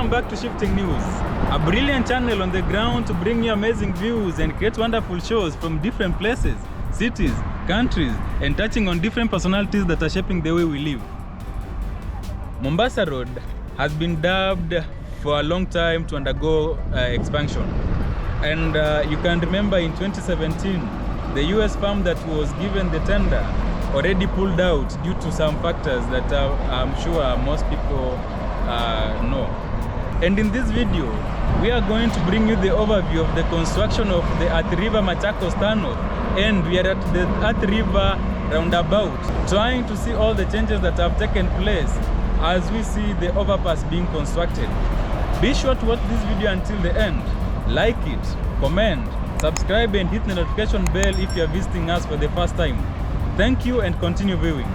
Welcome back to Shifting News, a brilliant channel on the ground to bring you amazing views and create wonderful shows from different places, cities, countries, and touching on different personalities that are shaping the way we live. Mombasa Road has been dubbed for a long time to undergo expansion. And you can remember in 2017, the US firm that was given the tender already pulled out due to some factors that I'm sure most people know. And in this video, we are going to bring you the overview of the construction of the Athi River Machakos Turnoff, and we are at the Athi River roundabout, trying to see all the changes that have taken place as we see the overpass being constructed. Be sure to watch this video until the end. Like it, comment, subscribe, and hit the notification bell if you are visiting us for the first time. Thank you and continue viewing.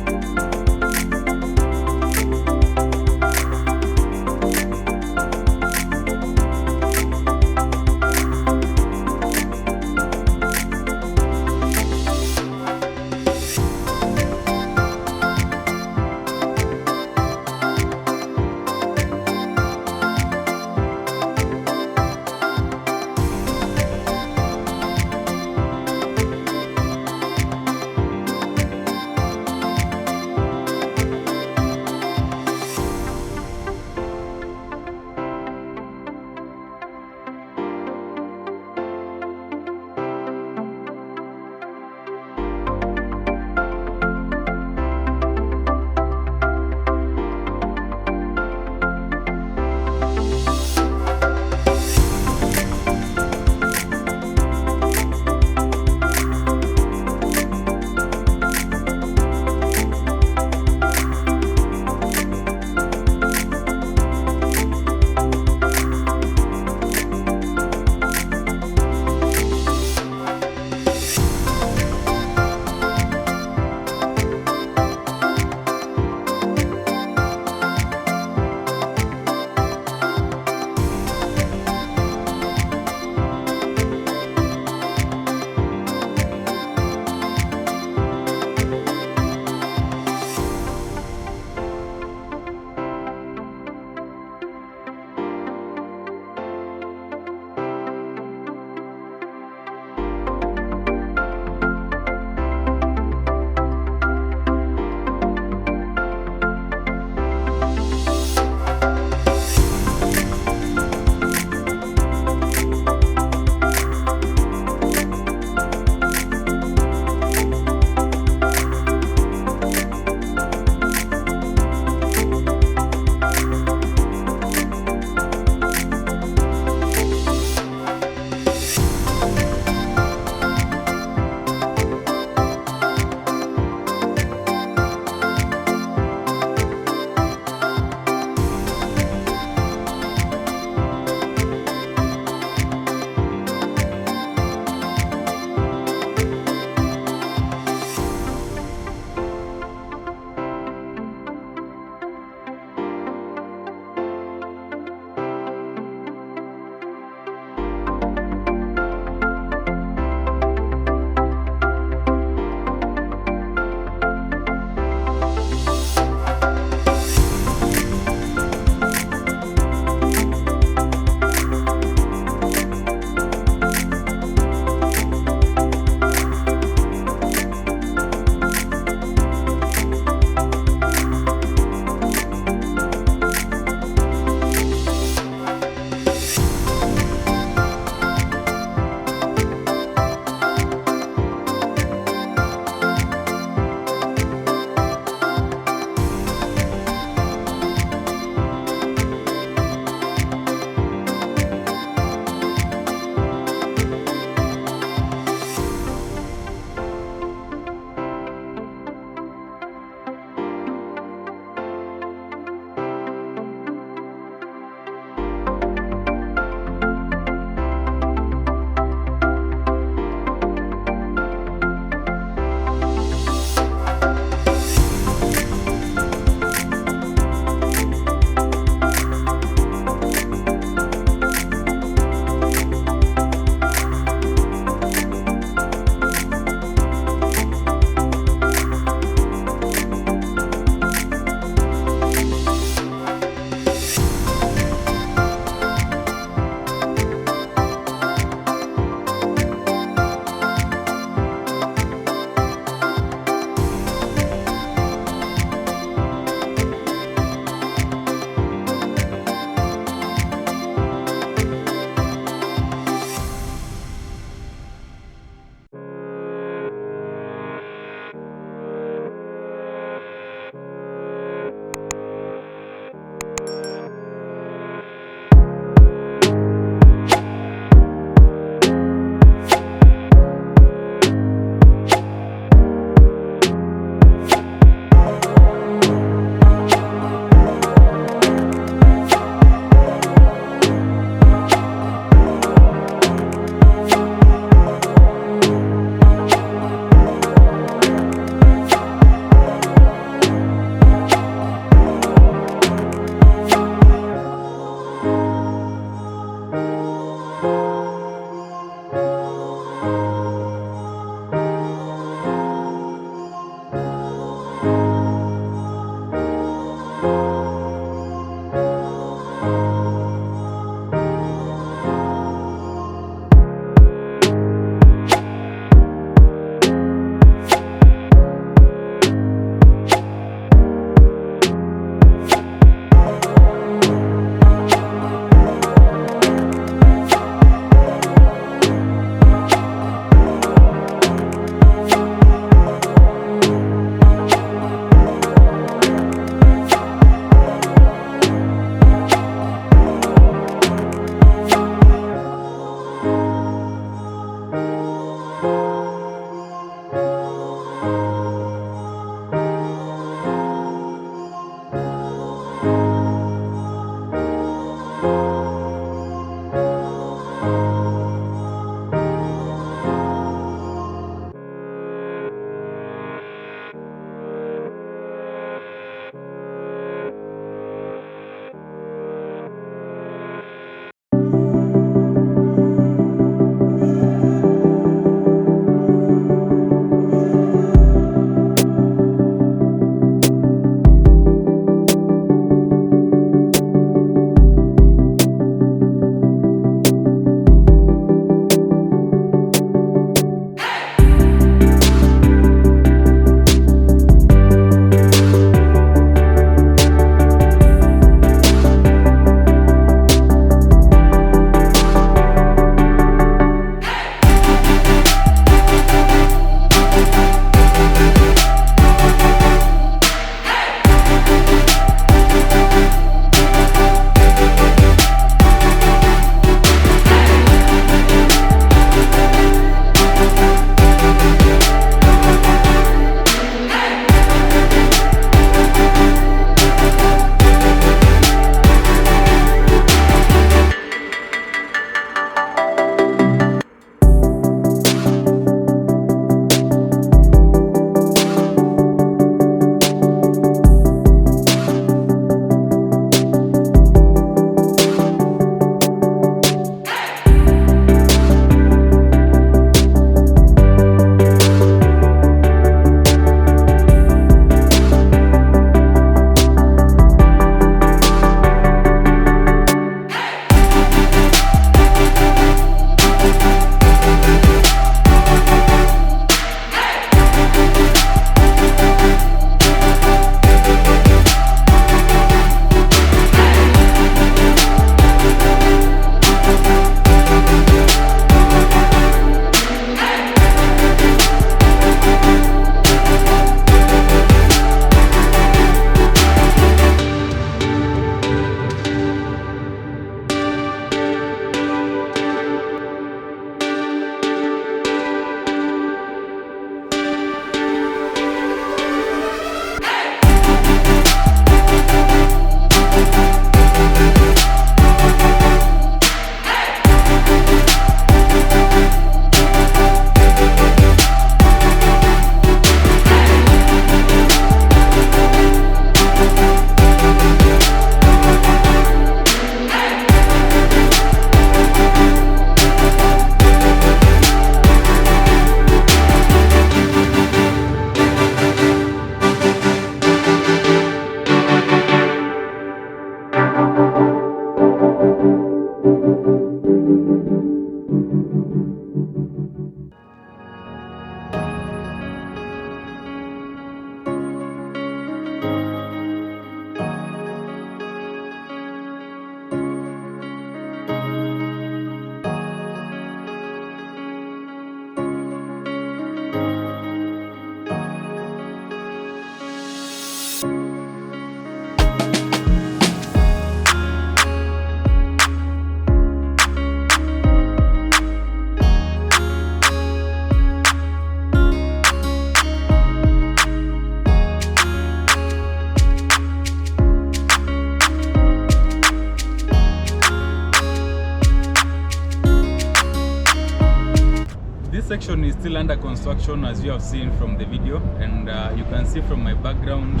section is still under construction, as you have seen from the video, and you can see from my background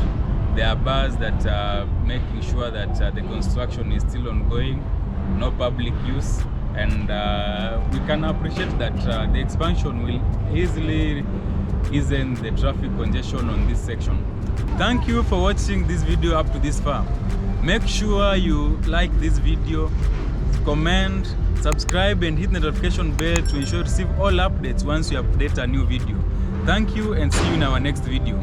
there are bars that are making sure that the construction is still ongoing, no public use, and we can appreciate that the expansion will easily ease the traffic congestion on this section. Thank you for watching this video up to this far. Make sure you like this video, comment, subscribe and hit the notification bell to ensure you receive all updates once you update a new video. Thank you and see you in our next video.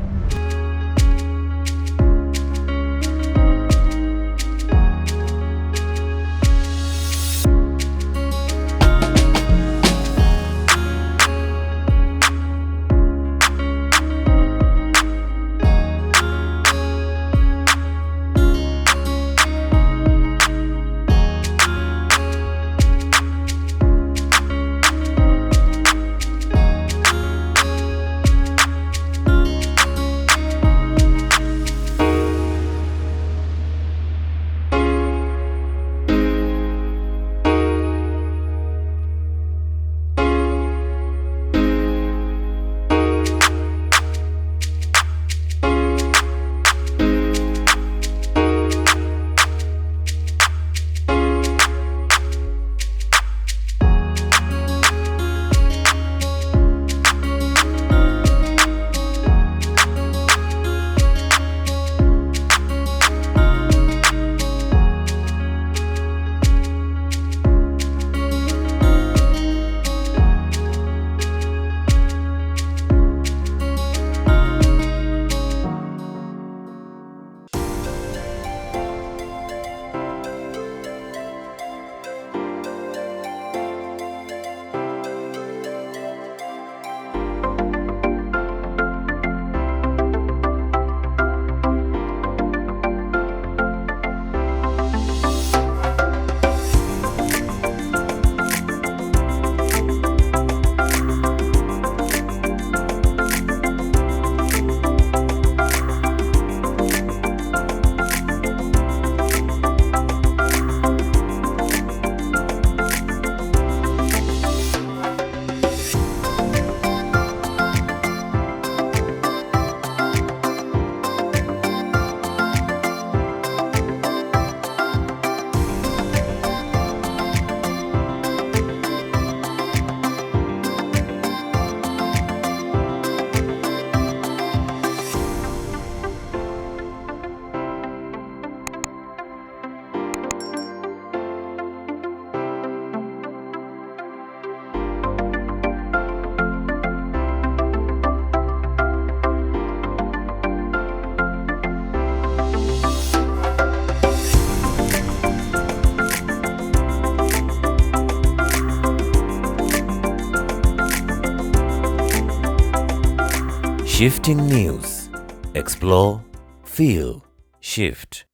Shifting News. Explore, feel, shift.